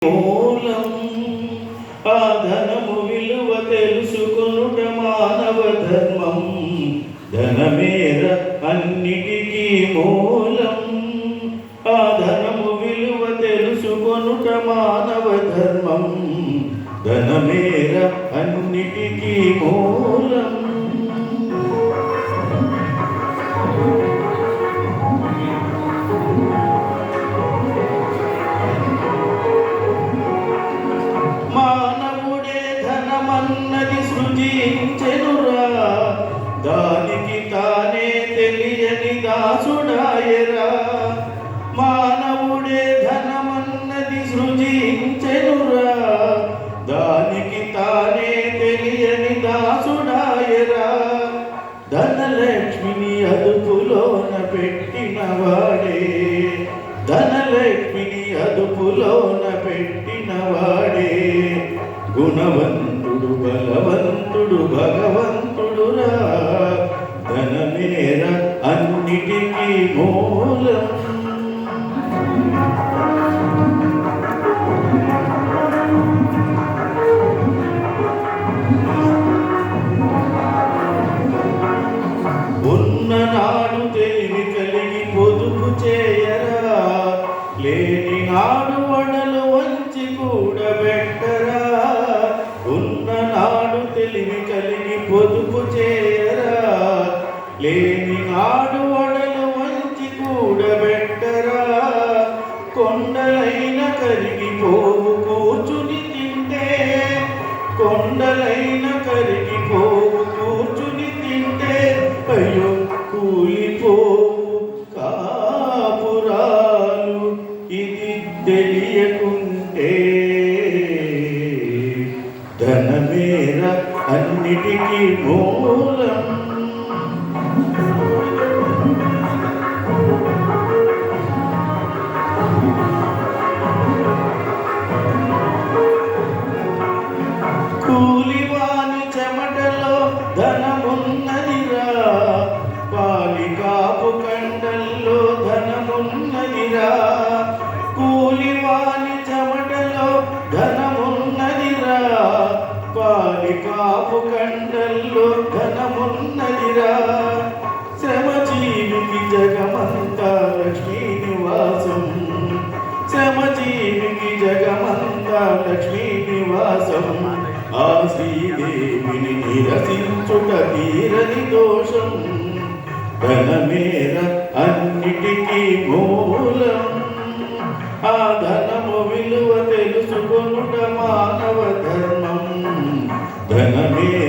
మూలం ఆ ధనము విలువ తెలుసుకొనుట మానవ ధర్మం. ధనమేర అన్నిటికీ మూలం. ఆ ధనము విలువ తెలుసుకొనుట మానవ ధర్మం. ధనమేర అన్నిటికీ మూలం. ధనమన్నది సృజించెనురా, దానికి తానే తెలియని దాసుడాయరా. మానవుడే ధనమన్నది సృజించెనురా, దానికి తానే తెలియని దాసుడాయరా. ధనలక్ష్మిని అదుపులోన పెట్టినవాడే, ధనలక్ష్మిని అదుపులోన పెట్టినవాడే గుణవంతుడు బలవంతుడు భగవంతుడురా. ధనమేర అన్నిటికీ మూలం. ఉన్ననాడు తెలివి కలిగి పొదుపు చేయరా, లేని నాడు వడలు వంచి కూడబెట్టరా. ఉన్ననాడు తెలివి కలిగి పొదుపు చేయరా, లేని నాడు వడలు వంచి కూడబెట్టరా. కొండలైన కరిగిపోవు కూర్చుని తింటే, కొండలైన కరిగిపోవు కూర్చుని తింటే, అయ్యో కూలిపోవు కాపురాలు ఇది తెలియకుంటే. ధనమేర అన్నిటికీ మూలం. కూలివాని చెమటలో ధనమున్నదిరా, పాలికాపు కండల్లో ధనమున్నదిరా. కూలివాని చెమటలో ధనమున్నదిరా, పాలికాపు కండల్లో ధనమున్నదిరా. శ్రమజీవికి జగమంతా లక్ష్మీ నివాసం, శ్రమజీవికి జగమంతా లక్ష్మీ నివాసం. ఆ శ్రీదేవిని నిరసించుట తీరని దోషం. ధనమేర అన్నిటికీ మూలం. ఆ ధనము విలువ తెలుసుకొనుట మానవ ధర్మం. ధనమే